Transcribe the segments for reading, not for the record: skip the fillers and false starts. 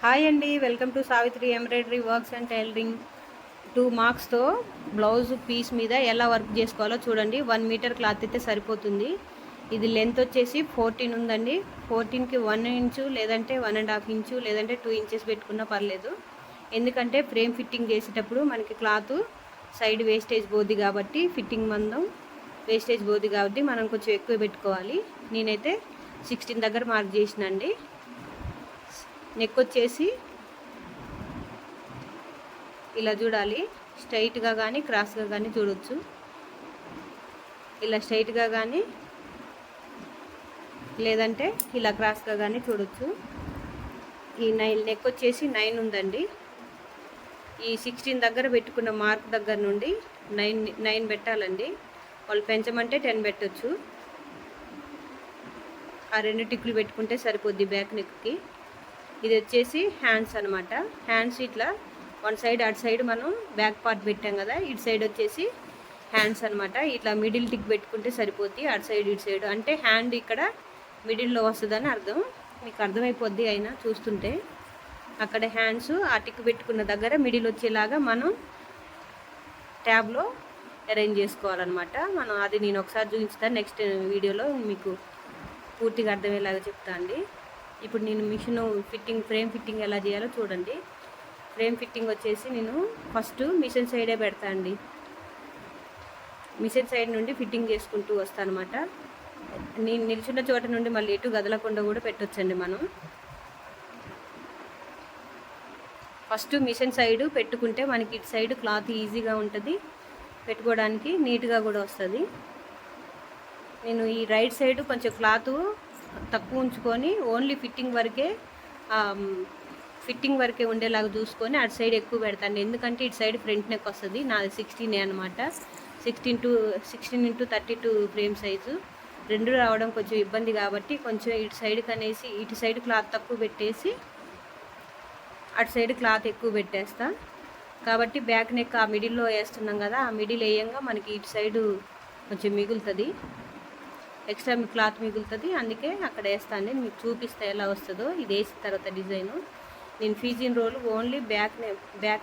Hi అండి, welcome to Savitri embroidery works and tailoring. 2 మార్క్స్తో blouse piece మీద ఎలా వర్క్ చేసుకోవాలో చూడండి. 1 మీటర్ క్లాత్ అయితే సరిపోతుంది. ఇది లెంత్ వచ్చేసి 14 ఉందండి. 14కి 1 ఇంచు లేదంటే 1.5 ఇంచు లేదంటే 2 ఇంచెస్ పెట్టుకున్నా పర్లేదు. ఎందుకంటే ఫ్రేమ్ ఫిట్టింగ్ చేసేటప్పుడు మనకి క్లాత్ సైడ్ వేస్టేజ్ పోద్ది కాబట్టి, ఫిట్టింగ్ మందం వేస్టేజ్ పోద్ది కాబట్టి మనం కొంచెం ఎక్కువ పెట్టుకోవాలి. నేనైతే 16 దగ్గర మార్క్ చేసినండి. నెక్ వచ్చేసి ఇలా చూడాలి. స్ట్రైట్గా కానీ క్రాస్గా కానీ చూడొచ్చు. ఇలా స్ట్రైట్గా కానీ లేదంటే ఇలా క్రాస్గా కానీ చూడొచ్చు. ఈ నెక్ వచ్చేసి 9 ఉందండి. ఈ 16 దగ్గర పెట్టుకున్న మార్క్ దగ్గర నుండి 9 పెట్టాలండి. వాళ్ళు పెంచమంటే 10 పెట్టచ్చు. ఆ 2 టిక్కులు పెట్టుకుంటే సరిపోద్ది బ్యాక్ నెక్కి. ఇది వచ్చేసి హ్యాండ్స్ అనమాట. హ్యాండ్స్ ఇట్లా వన్ సైడ్ అటు సైడ్ మనం బ్యాక్ పార్ట్ పెట్టాం కదా, ఇటు సైడ్ వచ్చేసి హ్యాండ్స్ అనమాట. ఇట్లా మిడిల్ టిక్ పెట్టుకుంటే సరిపోద్ది. అటు సైడ్ ఇటు సైడ్ అంటే హ్యాండ్ ఇక్కడ మిడిల్లో వస్తుందని అర్థం. మీకు అర్థమైపోద్ది అయినా చూస్తుంటే. అక్కడ హ్యాండ్స్ ఆ టిక్ పెట్టుకున్న దగ్గర మిడిల్ వచ్చేలాగా మనం ట్యాబ్లో అరేంజ్ చేసుకోవాలన్నమాట. అది నేను ఒకసారి చూపిస్తాను. నెక్స్ట్ వీడియోలో మీకు పూర్తిగా అర్థమయ్యేలాగా చెప్తా అండి. ఇప్పుడు నేను మిషన్ ఫ్రేమ్ ఫిట్టింగ్ ఎలా చేయాలో చూడండి. ఫ్రేమ్ ఫిట్టింగ్ వచ్చేసి నేను ఫస్ట్ మిషన్ సైడే పెడతా అండి. మిషన్ సైడ్ నుండి ఫిట్టింగ్ చేసుకుంటూ వస్తాను అనమాట. నేను నిల్చున్న చోట నుండి మళ్ళీ ఎటు గదలకుండా కూడా పెట్టొచ్చండి. మనం ఫస్ట్ మిషన్ సైడ్ పెట్టుకుంటే మనకి ఇటు సైడ్ క్లాత్ ఈజీగా ఉంటుంది, పెట్టుకోవడానికి నీట్గా కూడా వస్తుంది. నేను ఈ రైట్ సైడ్ కొంచెం క్లాత్ తక్కువ ఉంచుకొని ఓన్లీ ఫిట్టింగ్ వరకే ఉండేలాగా చూసుకొని అటు సైడ్ ఎక్కువ పెడతాను. ఎందుకంటే ఇటు సైడ్ ఫ్రంట్ నెక్ వస్తుంది. నాది 16 అనమాట. 16x32 frame size. 2 రావడం కొంచెం ఇబ్బంది కాబట్టి కొంచెం ఇటు సైడ్కి అనేసి ఇటు సైడ్ క్లాత్ తక్కువ పెట్టేసి అటు సైడ్ క్లాత్ ఎక్కువ పెట్టేస్తా. కాబట్టి బ్యాక్ నెక్ ఆ మిడిల్లో వేస్తున్నాం కదా, ఆ మిడిల్ వేయంగా మనకి ఇటు సైడు కొంచెం మిగులుతుంది, ఎక్స్ట్రా క్లాత్ మిగులుతుంది. అందుకే అక్కడ వేస్తాను. మీకు చూపిస్తా ఎలా వస్తుందో. ఇది వేసిన తర్వాత డిజైను నేను ఫీజిన్ రోల్ ఓన్లీ బ్యాక్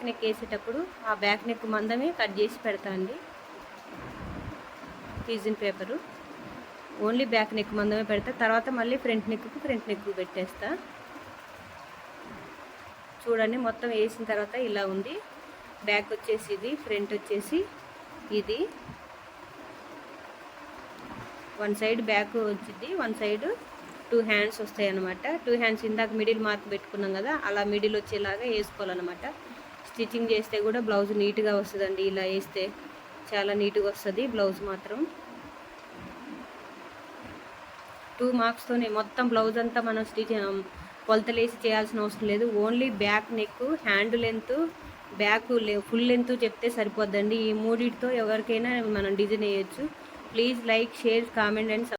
నెక్ వేసేటప్పుడు ఆ బ్యాక్ నెక్ మందమే కట్ చేసి పెడతా అండి. ఫీజిన్ పేపరు ఓన్లీ బ్యాక్ నెక్ మందమే పెడతా. తర్వాత మళ్ళీ ఫ్రంట్ నెక్ పెట్టేస్తా. చూడండి, మొత్తం వేసిన తర్వాత ఇలా ఉంది. బ్యాక్ వచ్చేసి ఇది, ఫ్రంట్ వచ్చేసి ఇది. వన్ సైడ్ బ్యాక్ వచ్చింది, వన్ సైడ్ 2 హ్యాండ్స్ వస్తాయి అన్నమాట. 2 హ్యాండ్స్ ఇందాక మిడిల్ మార్క్ పెట్టుకున్నాం కదా, అలా మిడిల్ వచ్చేలాగా వేసుకోవాలన్నమాట. స్టిచ్చింగ్ చేస్తే కూడా బ్లౌజ్ నీట్గా వస్తుందండి. ఇలా వేస్తే చాలా నీట్గా వస్తుంది బ్లౌజ్ మాత్రం. 2 మార్క్స్తోనే మొత్తం బ్లౌజ్ అంతా మనం కొలతలేసి చేయాల్సిన అవసరం లేదు. Only back neck, hand length, back full length చెప్తే సరిపోద్దండి. ఈ మూడిటితో ఎవరికైనా మనం డిజైన్ వేయచ్చు. Please like, share, comment and